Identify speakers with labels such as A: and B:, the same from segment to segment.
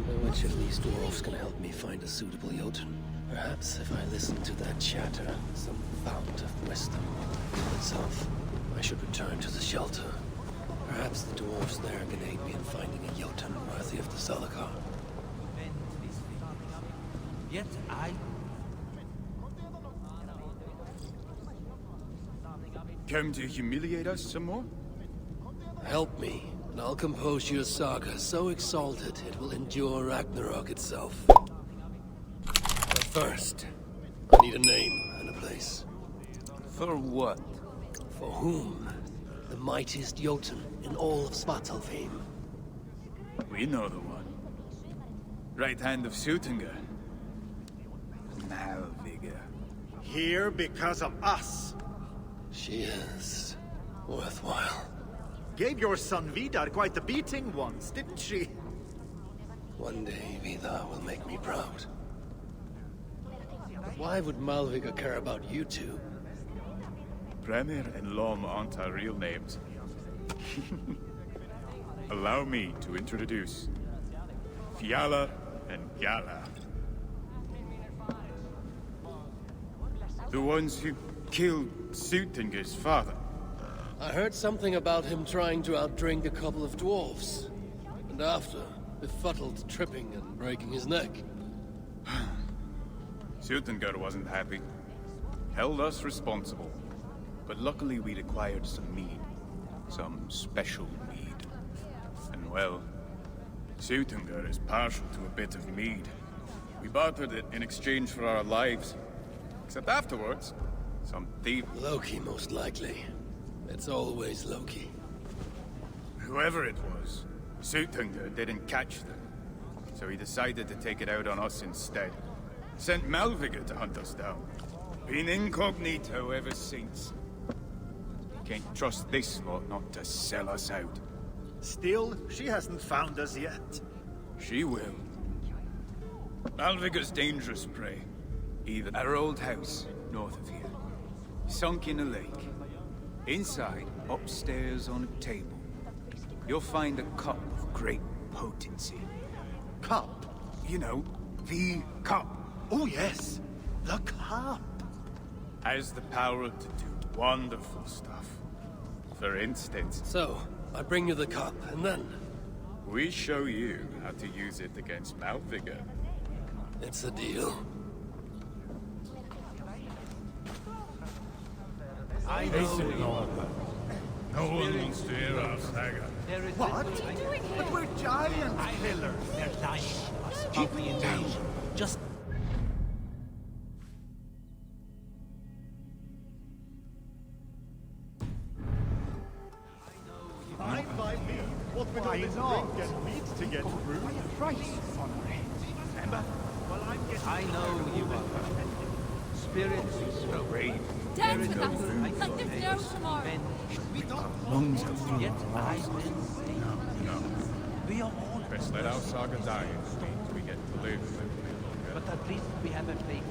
A: Which of these dwarves can help me find a suitable Jotun? Perhaps if I listen to that chatter, some fount of wisdom will reveal itself. I should return to the shelter. Perhaps the dwarves there can aid me in finding a Jotun worthy of the Zalakar.
B: Yet I...
C: Come to humiliate us some more?
A: Help me, and I'll compose your saga so exalted it will endure Ragnarok itself. But first, I need a name and a place.
C: For what?
A: For whom? The mightiest Jotun in all of Svartalfheim.
C: We know the one. Right hand of Sutinga. Malvigga.
D: Here because of us.
A: She is worthwhile.
D: Gave your son Vidar quite the beating once, didn't she?
A: One day Vidar will make me proud. But why would Malvigga care about you two?
C: Premier and Lom aren't our real names. Allow me to introduce Fiala and Gala. The ones who killed Sutinga's father.
A: I heard something about him trying to outdrink a couple of dwarves. And after, befuddled tripping and breaking his neck.
C: Sutinga wasn't happy. Held us responsible. But luckily we'd acquired some mead. Some special mead. And well, Sutinga is partial to a bit of mead. We bartered it in exchange for our lives. Except afterwards, some thief...
A: Loki, most likely. It's always Loki.
C: Whoever it was, Sutinga didn't catch them. So he decided to take it out on us instead. Sent Malvigga to hunt us down. Been incognito ever since. Can't trust this lot not to sell us out.
D: Still, she hasn't found us yet.
C: She will. Malvigga's dangerous prey. Either our old house, north of here. Sunk in a lake. Inside, upstairs on a table, you'll find a cup of great potency.
D: Cup?
C: You know, the cup.
D: Oh yes, the cup.
C: Has the power to do wonderful stuff. For instance...
A: So, I bring you the cup, and then...
C: we show you how to use it against Malvigga.
A: It's a deal.
B: I know.
C: No one wants to hear our saga.
D: What? But we're giant killers.
B: They're dying to us about the invasion. Just...
D: Fine by me. What with all this drink and meat to get through? Remember? Well, I'm getting...
B: I know you are. Spirits are brave.
E: Dance with us, like there's no tomorrow.
D: We don't
C: Lungs of
B: Yet I will
C: No.
B: We are all...
C: Best let our saga die. It means we get to live.
B: But at least we have a faith.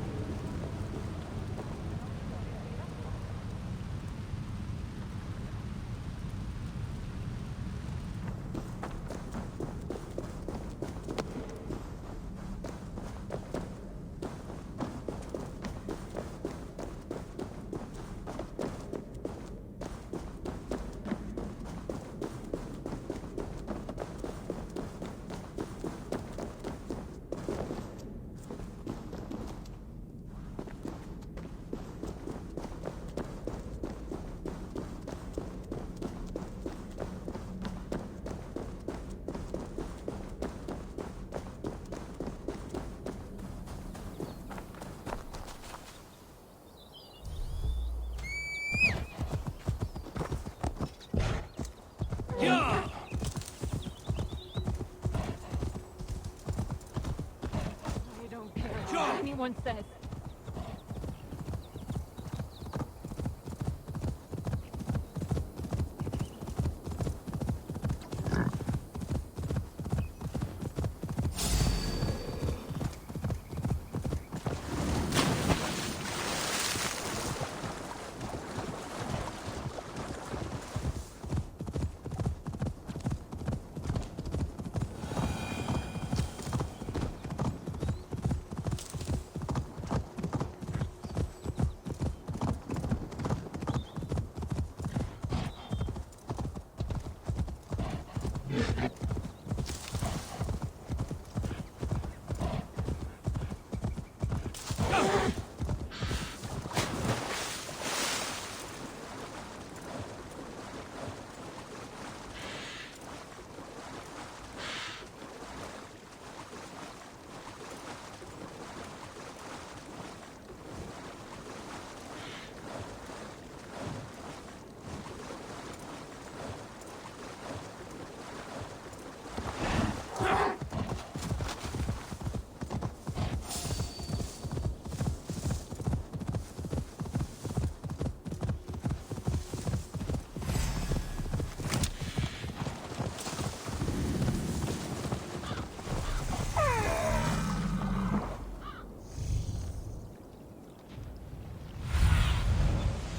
E: Anyone says.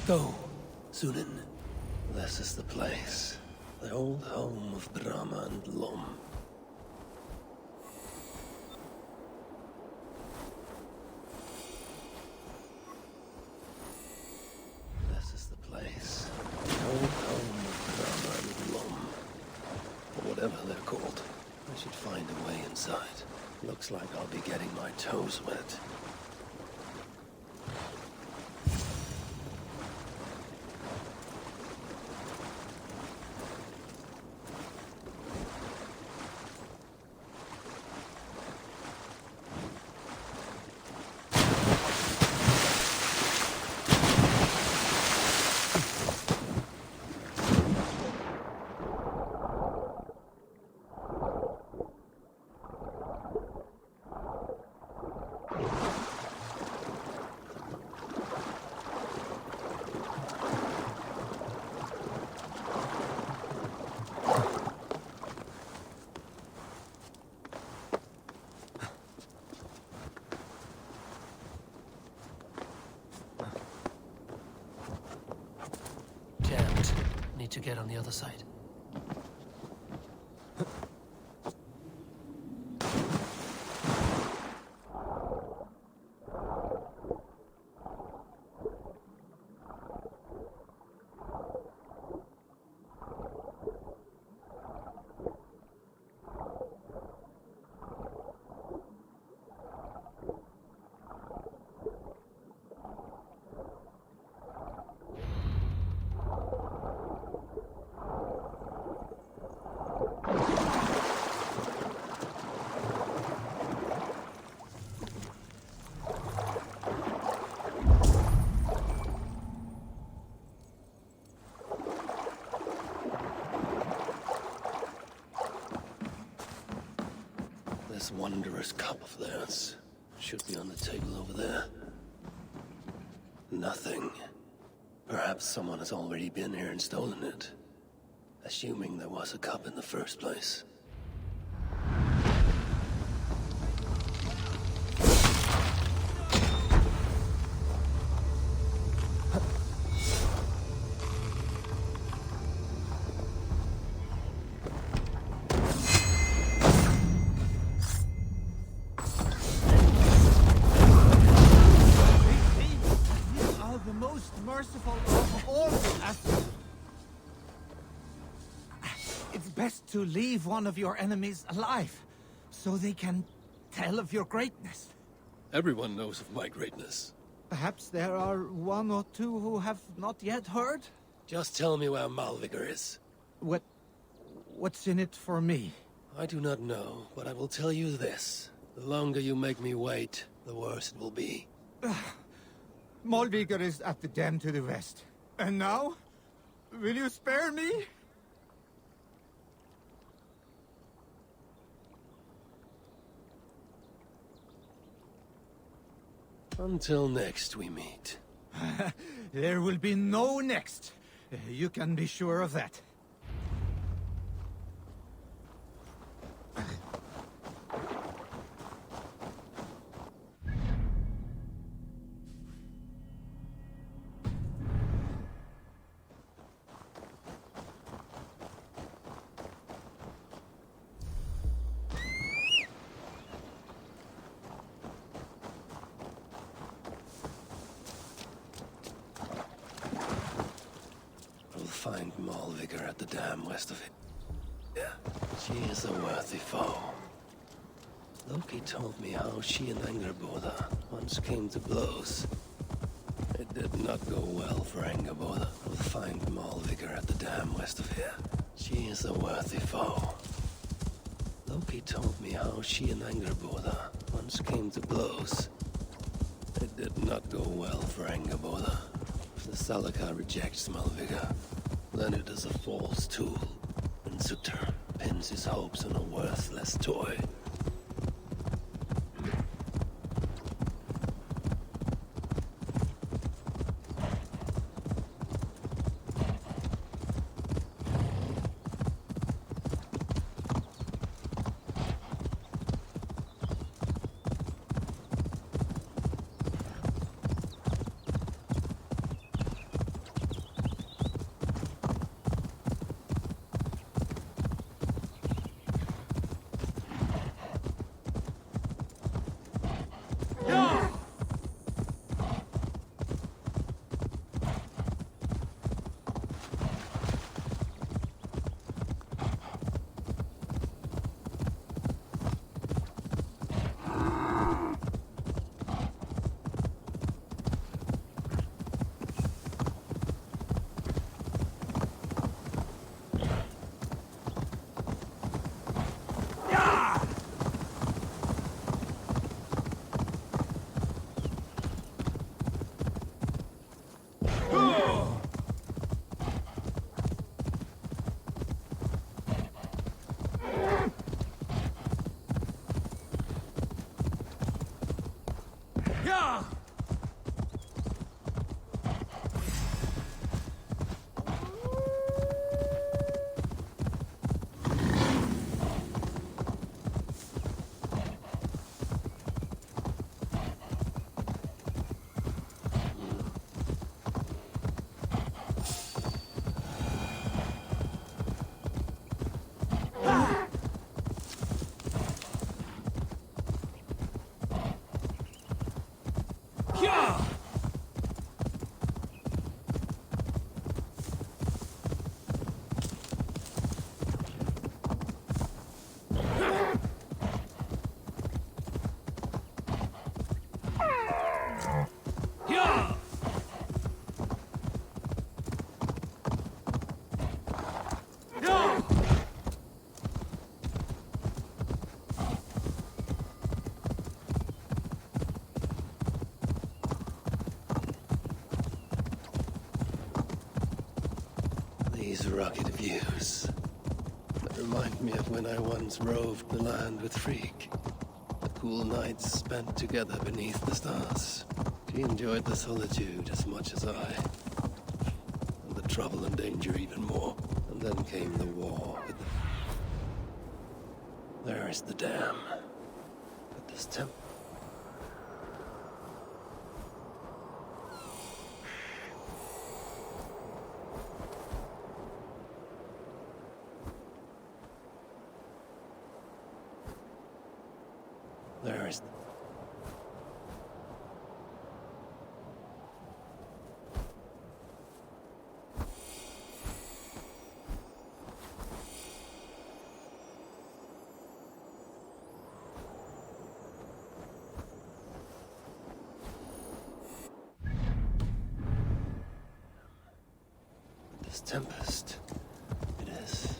A: Go, Sunan. This is the place. The old home of Brahma and Lom. This is the place. The old home of Brahma and Lom. Or whatever they're called. I should find a way inside. Looks like I'll be getting my toes wet. Need to get on the other side. This wondrous cup of theirs should be on the table over there. Nothing. Perhaps someone has already been here and stolen it. Assuming there was a cup in the first place.
B: It's best to leave one of your enemies alive, so they can tell of your greatness.
A: Everyone knows of my greatness.
B: Perhaps there are one or two who have not yet heard?
A: Just tell me where Malvigar is.
B: What's in it for me?
A: I do not know, but I will tell you this. The longer you make me wait, the worse it will be.
B: Malvigar is at the dam to the west. And now? Will you spare me?
A: Until next we meet.
B: There will be no next. You can be sure of that.
A: Find Malvigar at the dam west of it. Yeah. She is a worthy foe. Loki told me how she and Angerboda once came to blows. It did not go well for Angerboda. We'll find Malvigr at the dam west of here. She is a worthy foe. Loki told me how she and Angerboda once came to blows. It did not go well for Angerboda. If the Salaka rejects Malvigr, then it is a false tool, and Surtr'a pins his hopes on a worthless toy. These rugged views that remind me of when I once roved the land with Frigg. The cool nights spent together beneath the stars. She enjoyed the solitude as much as I, and the trouble and danger even more. And then came the war with the... There is the dam. But this temple... There is... This tempest, it is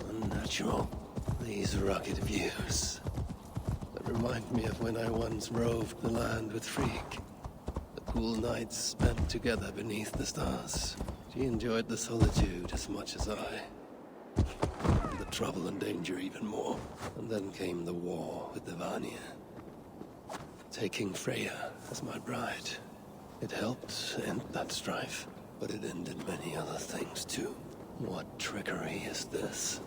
A: unnatural. These rugged views that remind me of when I once roved the land with Frigg. The cool nights spent together beneath the stars. She enjoyed the solitude as much as I, and the trouble and danger even more. And then came the war with the Vanir, taking Freya as my bride. It helped end that strife, but it ended many other things too. What trickery is this?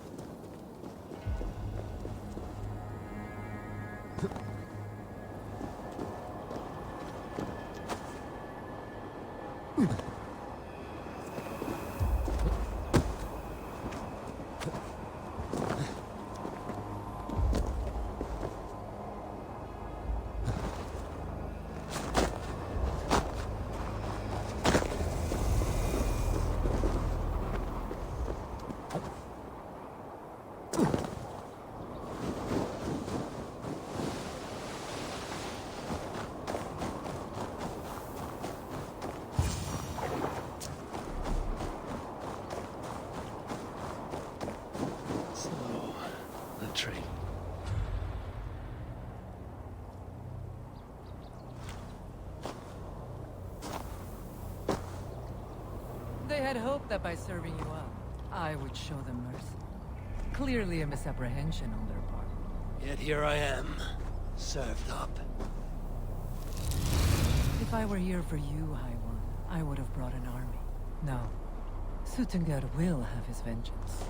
A: that train.
F: They had hoped that by serving you up, I would show them mercy. Clearly a misapprehension on their part.
A: Yet here I am, served up.
F: If I were here for you, High One, I would have brought an army. No. Suttungr will have his vengeance.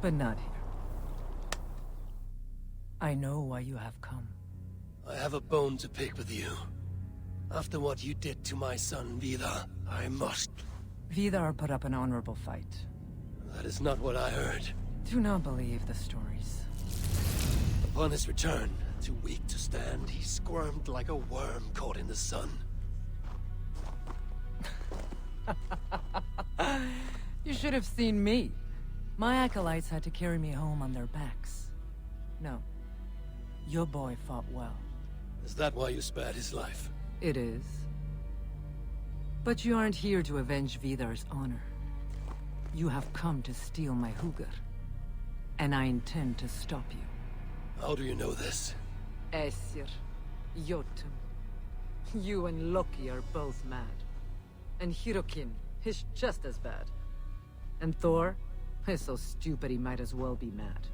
F: But not here. I know why you have come.
A: I have a bone to pick with you. After what you did to my son, Vidar, I must...
F: Vidar put up an honorable fight.
A: That is not what I heard.
F: Do not believe the stories.
A: Upon his return, too weak to stand, he squirmed like a worm caught in the sun.
F: You should have seen me. My acolytes had to carry me home on their backs. No. Your boy fought well.
A: Is that why you spared his life?
F: It is. But you aren't here to avenge Vidar's honor. You have come to steal my hugr. And I intend to stop you.
A: How do you know this?
F: Esir, Jotun. You and Loki are both mad. And Hirokin is just as bad. And Thor is so stupid he might as well be mad.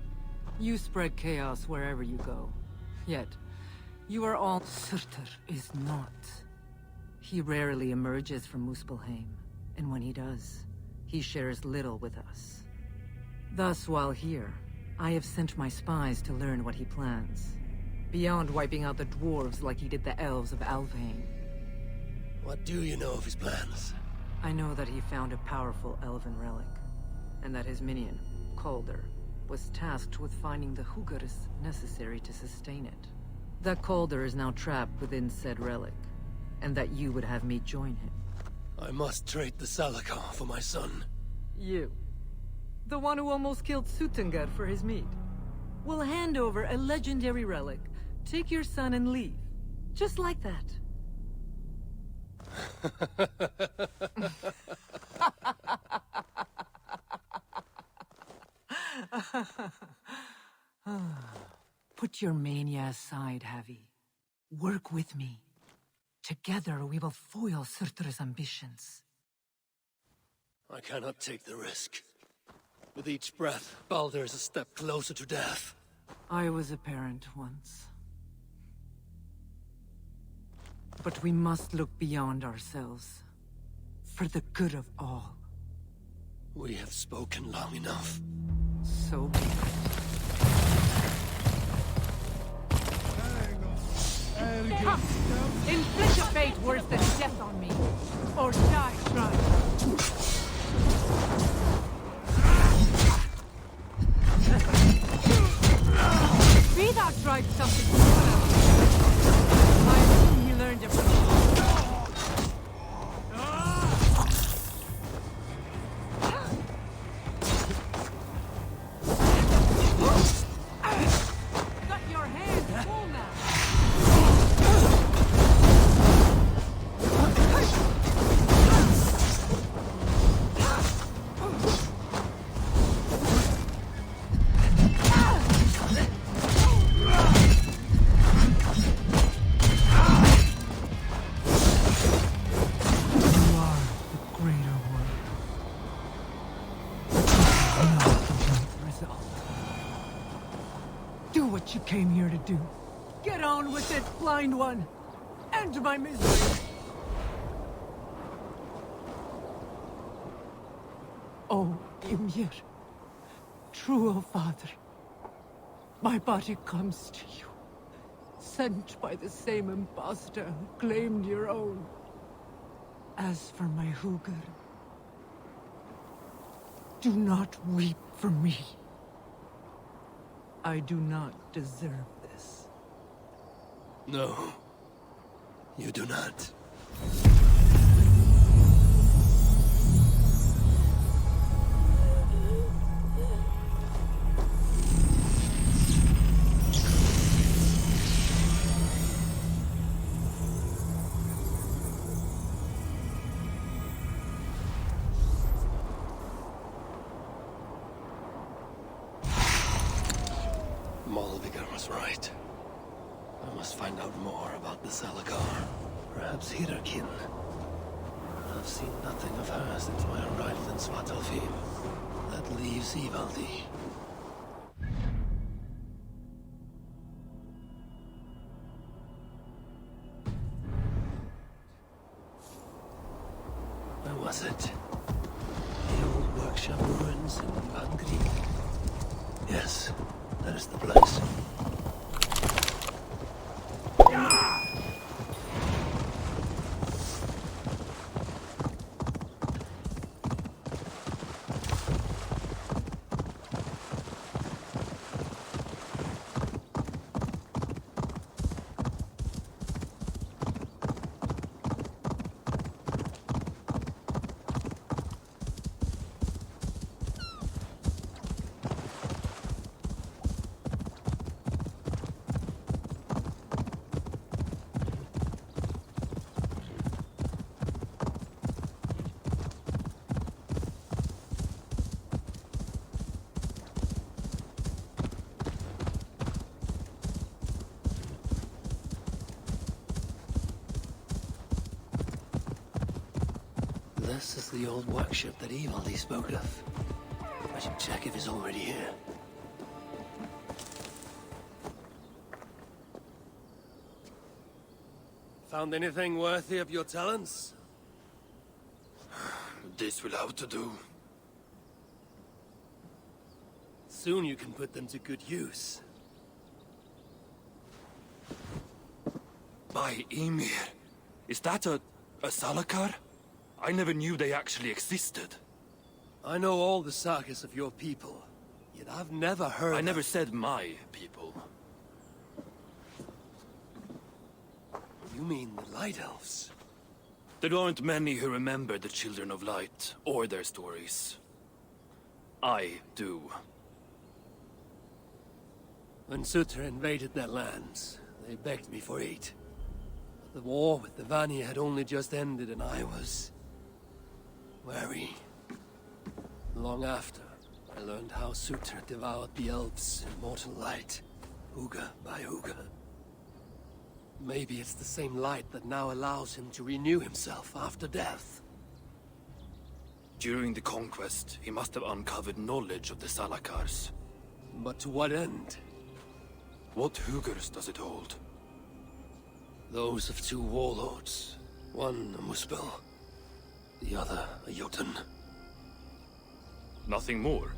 F: You spread chaos wherever you go. Yet, you are all... Surtr'a is not. He rarely emerges from Muspelheim. And when he does, he shares little with us. Thus, while here, I have sent my spies to learn what he plans. Beyond wiping out the dwarves like he did the elves of Alfheim.
A: What do you know of his plans?
F: I know that he found a powerful elven relic, and that his minion, Baldr, was tasked with finding the hugrs necessary to sustain it. That Baldr is now trapped within said relic, and that you would have me join him.
A: I must trade the Salakar for my son.
F: You, the one who almost killed Suttungr for his meat, will hand over a legendary relic, take your son and leave. Just like that. Put your mania aside, Havi. Work with me. Together we will foil Surtr's ambitions.
A: I cannot take the risk. With each breath, Baldr is a step closer to death.
F: I was a parent once. But we must look beyond ourselves. For the good of all.
A: We have spoken long enough.
F: So be it. Come! Inflict a fate worse than death on me. Or die trying. Vidar tried something similar. I assume he learned it from me. Got your hands full now. You came here to do. Get on with it, blind one. End my misery. Oh, Ymir. True, O Father. My body comes to you. Sent by the same impostor who claimed your own. As for my hugr, do not weep for me. I do not deserve this.
A: No, you do not. Molvigar was right. I must find out more about the Salakar. Perhaps Hirakin. I've seen nothing of her since my arrival in Svartalfheim. That leaves Ivaldi. Where was it? The old workshop ruins in Baldr. Yes, that is the place. This is the old workshop that Ivaldi spoke of. I should check if he's already here. Found anything worthy of your talents?
G: This will have to do.
A: Soon you can put them to good use.
G: By Ymir. Is that a Salakar? I never knew they actually existed.
A: I know all the sagas of your people, yet I've never heard
G: I never said my people.
A: You mean the Light Elves?
G: There aren't many who remember the Children of Light, or their stories. I do.
A: When Surtr'a invaded their lands, they begged me for aid. The war with the Vanir had only just ended and I was wary. Long after, I learned how Surtr'a devoured the elves' immortal light, Uga by Uga. Maybe it's the same light that now allows him to renew himself after death.
G: During the conquest, he must have uncovered knowledge of the Salakars.
A: But to what end?
G: What Hugers does it hold?
A: Those of two warlords. One a Muspel, the other a Jotun.
G: Nothing more?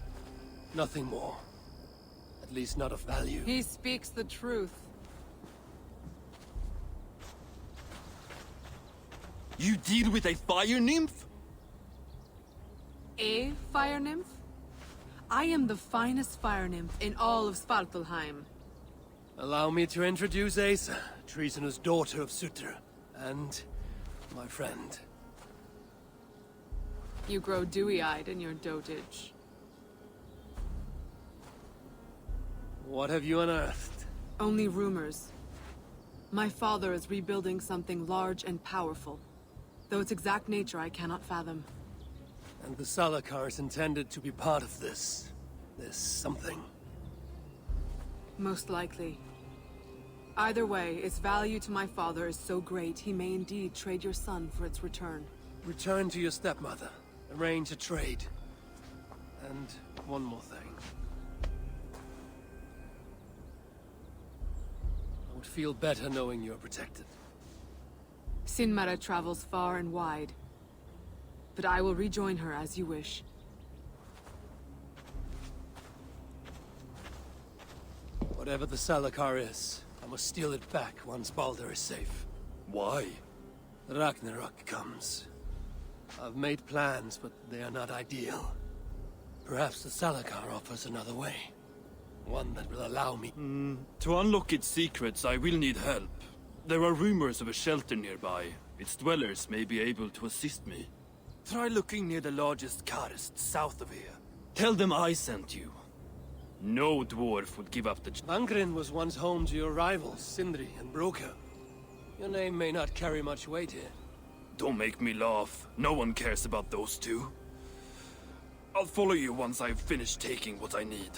A: Nothing more. At least not of value.
F: He speaks the truth.
G: You deal with a fire nymph?
F: A fire nymph? I am the finest fire nymph in all of Svartalfheim.
A: Allow me to introduce Asa, treasonous daughter of Surtr'a, and my friend.
F: You grow dewy-eyed in your dotage.
A: What have you unearthed?
F: Only rumors. My father is rebuilding something large and powerful, though its exact nature I cannot fathom.
A: And the Salakar is intended to be part of this something.
F: Most likely. Either way, its value to my father is so great he may indeed trade your son for its return.
A: Return to your stepmother. Arrange a trade. And one more thing. I would feel better knowing you're protected.
F: Sinmara travels far and wide, but I will rejoin her as you wish.
A: Whatever the Salakar is, I must steal it back once Baldr is safe.
G: Why?
A: Ragnarok comes. I've made plans, but they are not ideal. Perhaps the Salakar offers another way. One that will allow me...
G: To unlock its secrets, I will need help. There are rumors of a shelter nearby. Its dwellers may be able to assist me. Try looking near the largest karst south of here. Tell them I sent you. No dwarf would give up the...
A: Vangrin was once home to your rivals, Sindri and Broka. Your name may not carry much weight here.
G: Don't make me laugh. No one cares about those two. I'll follow you once I've finished taking what I need.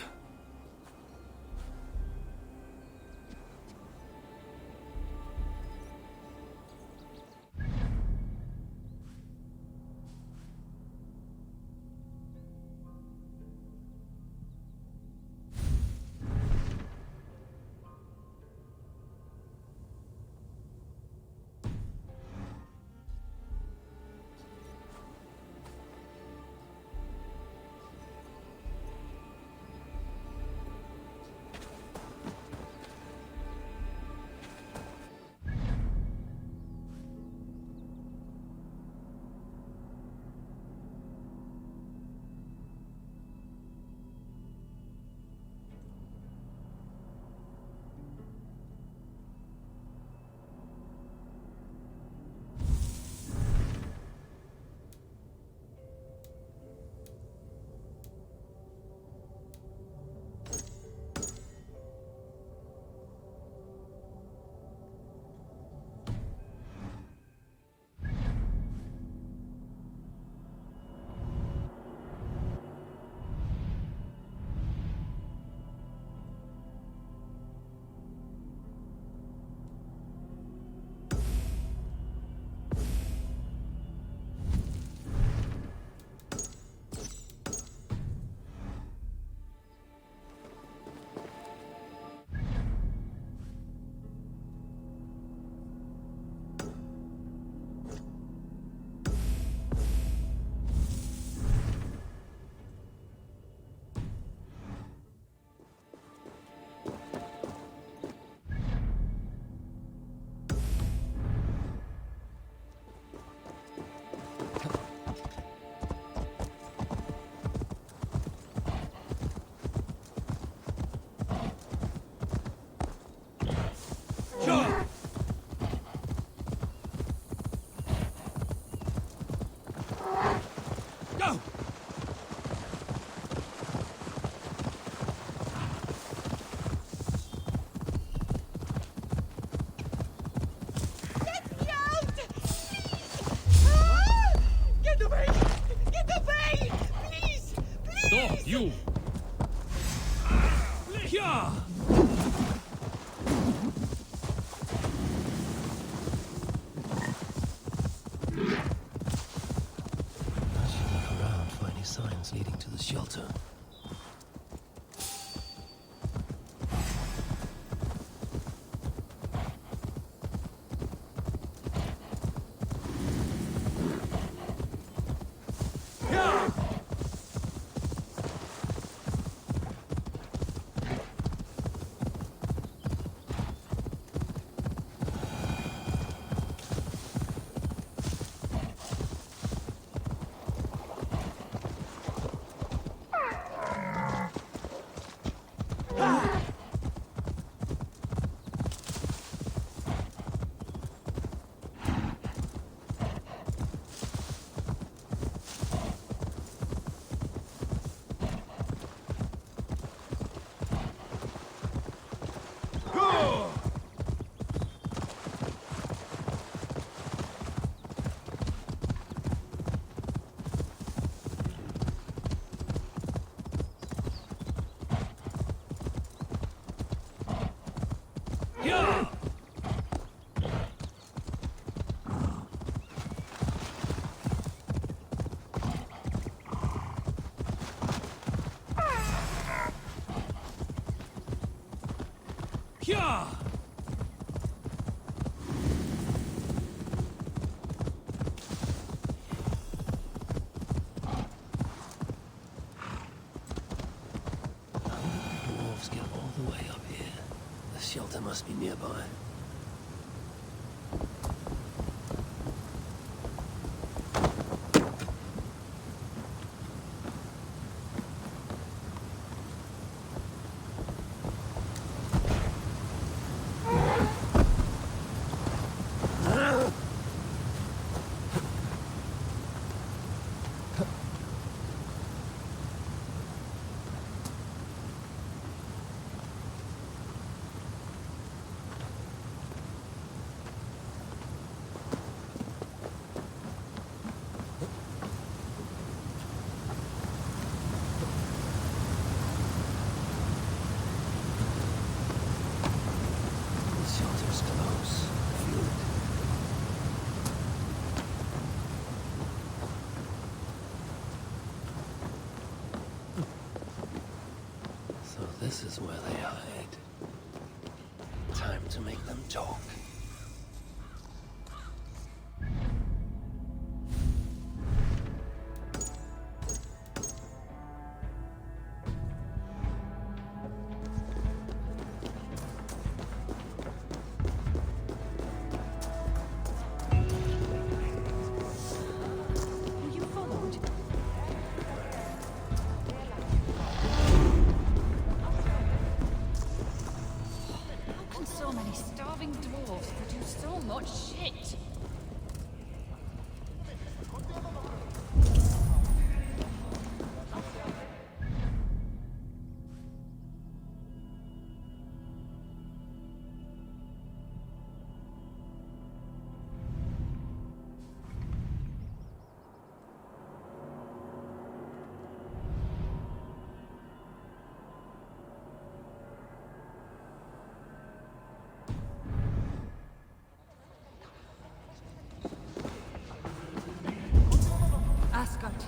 A: I should look around for any signs leading to the shelter. Dwarves get all the way up here. The shelter must be nearby. This is where they hide. Time to make them talk.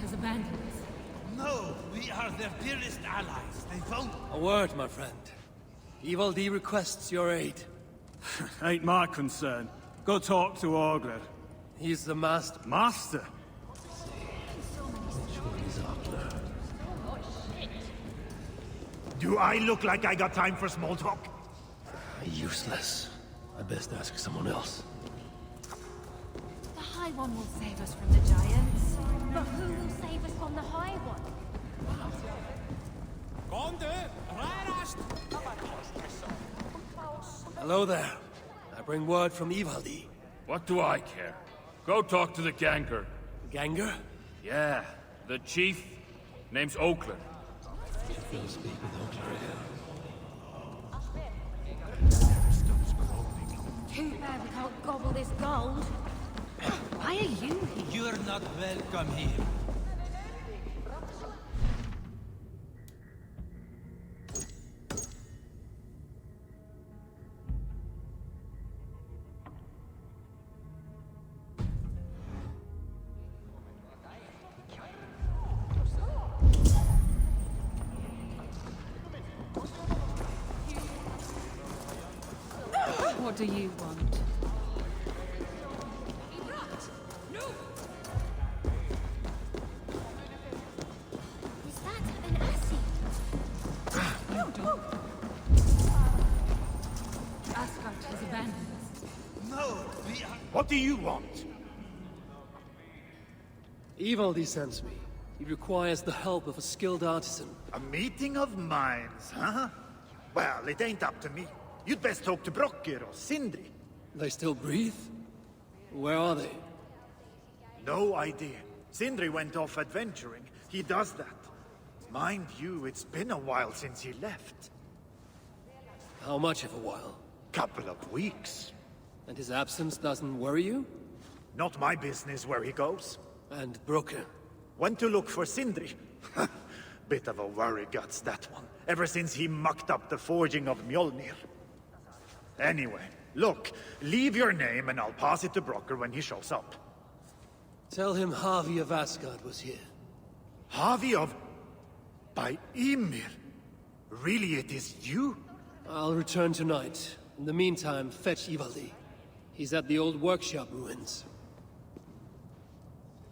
E: Has abandoned us.
B: No, we are their dearest allies. They won't.
A: A word, my friend. Ivaldi requests your aid.
H: Ain't my concern. Go talk to Ogler.
A: He's the master.
H: Master?
A: Which one is Ogler?
D: Do I look like I got time for small talk?
A: Useless. I best ask someone else.
E: The High One will save us from the giants. But who will save us from the High One?
A: Hello there. I bring word from Ivaldi.
I: What do I care? Go talk to the Ganger.
A: Ganger?
I: Yeah, the chief. Name's Oakland.
A: We'll speak with Ogler again.
E: Too bad we can't gobble this gold. Why are you here?
B: You're not welcome here.
E: What do you want?
J: Is that an acid?
E: Asgard has abandoned us.
B: No, we are...
D: What do you want?
A: Ivaldi sends me. He requires the help of a skilled artisan.
D: A meeting of minds, huh? Well, it ain't up to me. You'd best talk to Brokkr or Sindri.
A: They still breathe? Where are they?
D: No idea. Sindri went off adventuring. He does that. Mind you, it's been a while since he left.
A: How much of a while?
D: Couple of weeks.
A: And his absence doesn't worry you?
D: Not my business where he goes.
A: And Brokkr?
D: Went to look for Sindri. Bit of a worry guts, that one. Ever since he mucked up the forging of Mjolnir. Anyway, look, leave your name and I'll pass it to Brokkr when he shows up.
A: Tell him Havi of Asgard was here.
D: Havi of... by Ymir? Really, it is you?
A: I'll return tonight. In the meantime, fetch Ivaldi. He's at the old workshop ruins.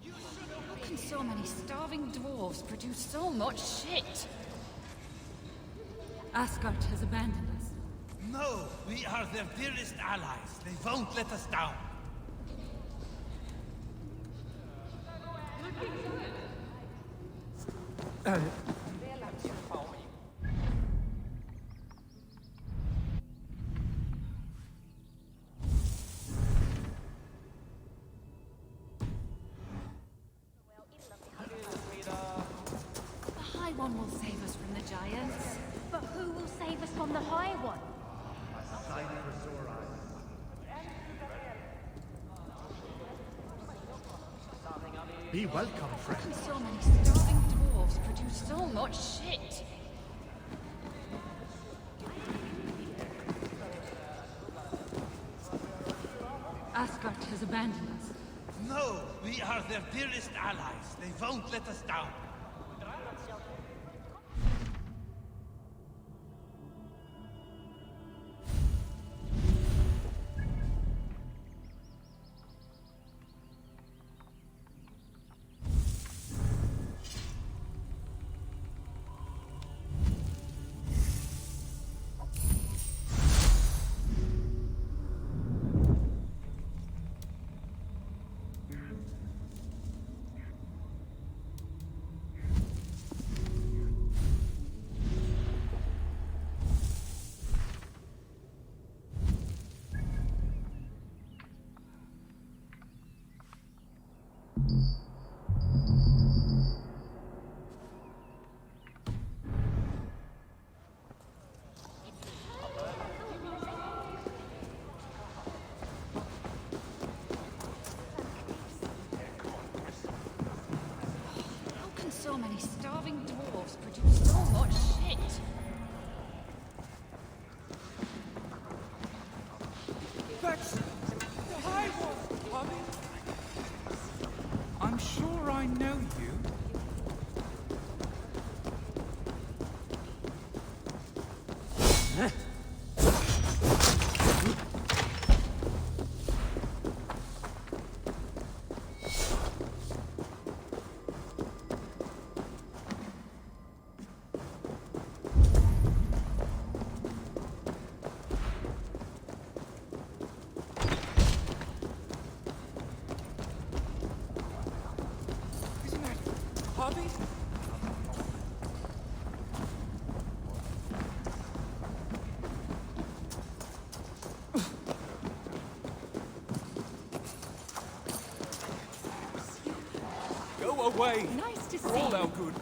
E: How can so many starving dwarves produce so much shit? Asgard has abandoned us.
B: No, we are their dearest allies. They won't let us down.
E: The High One will save us from the giants.
J: But who will save us from the High One?
D: Be welcome,
E: How
D: friend.
E: can so many starving dwarves produce so much shit? Asgard has abandoned us.
B: No, we are their dearest allies. They won't let us down.
E: How can so many starving dwarves produce so much shit?
B: That's the High One, Bobby. I'm sure I know you. Isn't that Bobby? Go away!
E: Nice to
B: For
E: see
B: all
E: you.
B: our good.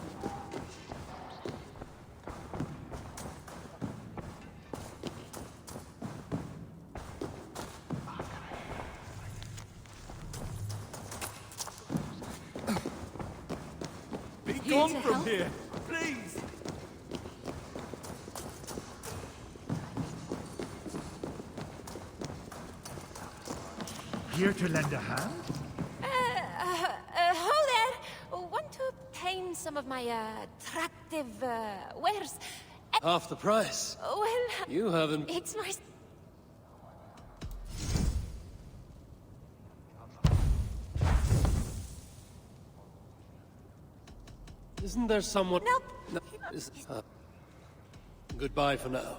B: Be
E: Here
B: gone
E: to
B: from
E: help?
B: here, please!
D: Here to lend a hand?
J: Ho there! Want to obtain some of my attractive wares?
A: Half the price.
J: Well,
A: You haven't...
J: it's my...
A: Isn't there someone...
J: Nope.
A: No, goodbye for now.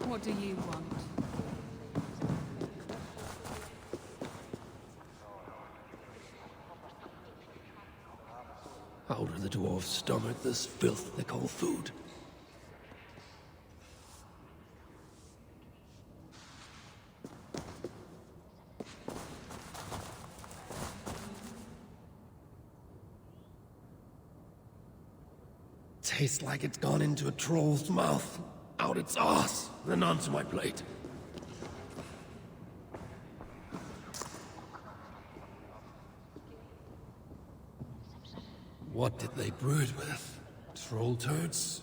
K: What do you want?
A: How do the dwarves stomach this filth they call food? Tastes like it's gone into a troll's mouth, out its arse, then onto my plate. What did they brew it with? Troll turds?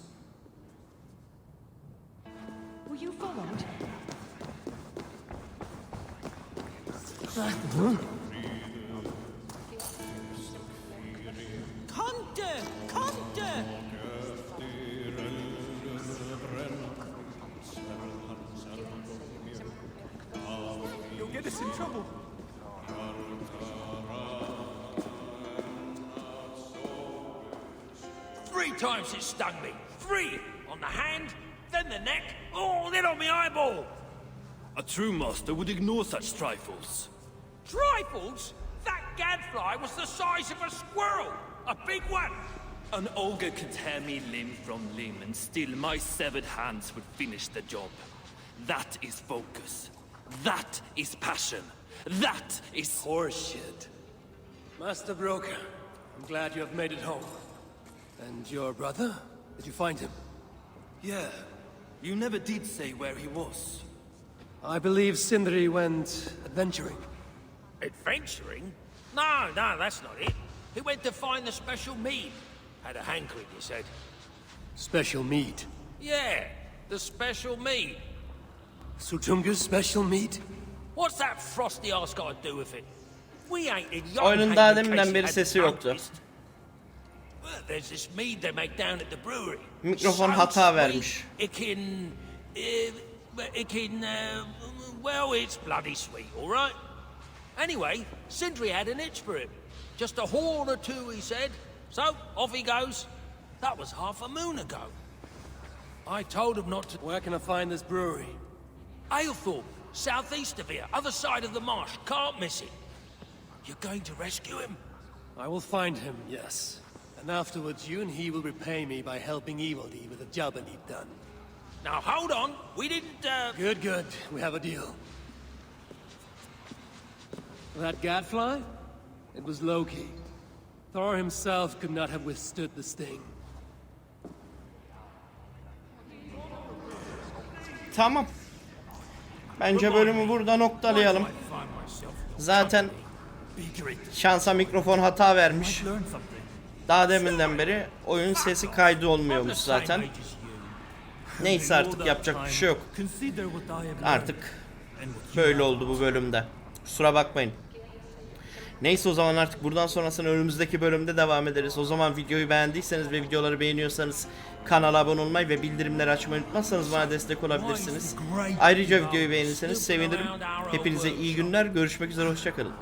K: Were you followed?
H: You'll get us in trouble.
L: Three times it stung me. 3 on the hand, then the neck, oh, then on my eyeball.
G: A true master would ignore such trifles.
L: Trifles? That gadfly was the size of a squirrel. A big one.
G: An ogre could tear me limb from limb, and still my severed hands would finish the job. That is focus. That is passion. That is
A: horseshit. Master Broker, I'm glad you have made it home. And your brother? Did you find him?
G: Yeah. You never did say where he was.
A: I believe Sindri went adventuring.
L: Adventuring? No, that's not it. He went to find the special mead. Had a hankering, he said.
A: Special mead?
L: Yeah, the special mead.
A: Surtr'a's special mead?
L: What's that frosty ass got to do with it? We ain't in
M: Oyunun daha deminden beri sesi yoktu.
L: There's this mead they make down at the brewery.
M: Mikrofon hata vermiş.
L: Well, it's bloody sweet, all right? Anyway, Sindri had an itch for it. Just a horn or two, he said. So, off he goes. That was half a moon ago. I told him not to...
A: Where can I find this brewery?
L: Aylthorpe, southeast of here, other side of the marsh. Can't miss it. You're going to rescue him?
A: I will find him, yes. And afterwards, you and he will repay me by helping Evildy with the job I need done.
L: Now, hold on. We didn't,
A: Good. We have a deal. That gadfly? It was Loki. Thor himself could not have withstood the sting.
M: Tamam. Bence bölümü burada noktalayalım. Zaten şansa mikrofon hata vermiş. Daha deminden beri oyun sesi kaydı olmuyormuş zaten. Neyse artık yapacak bir şey yok. Artık böyle oldu bu bölümde. Kusura bakmayın. Neyse o zaman artık buradan sonrasını önümüzdeki bölümde devam ederiz. O zaman videoyu beğendiyseniz ve videoları beğeniyorsanız kanala abone olmayı ve bildirimleri açmayı unutmazsanız bana destek olabilirsiniz. Ayrıca videoyu beğenirseniz sevinirim. Hepinize iyi günler. Görüşmek üzere. Hoşça kalın.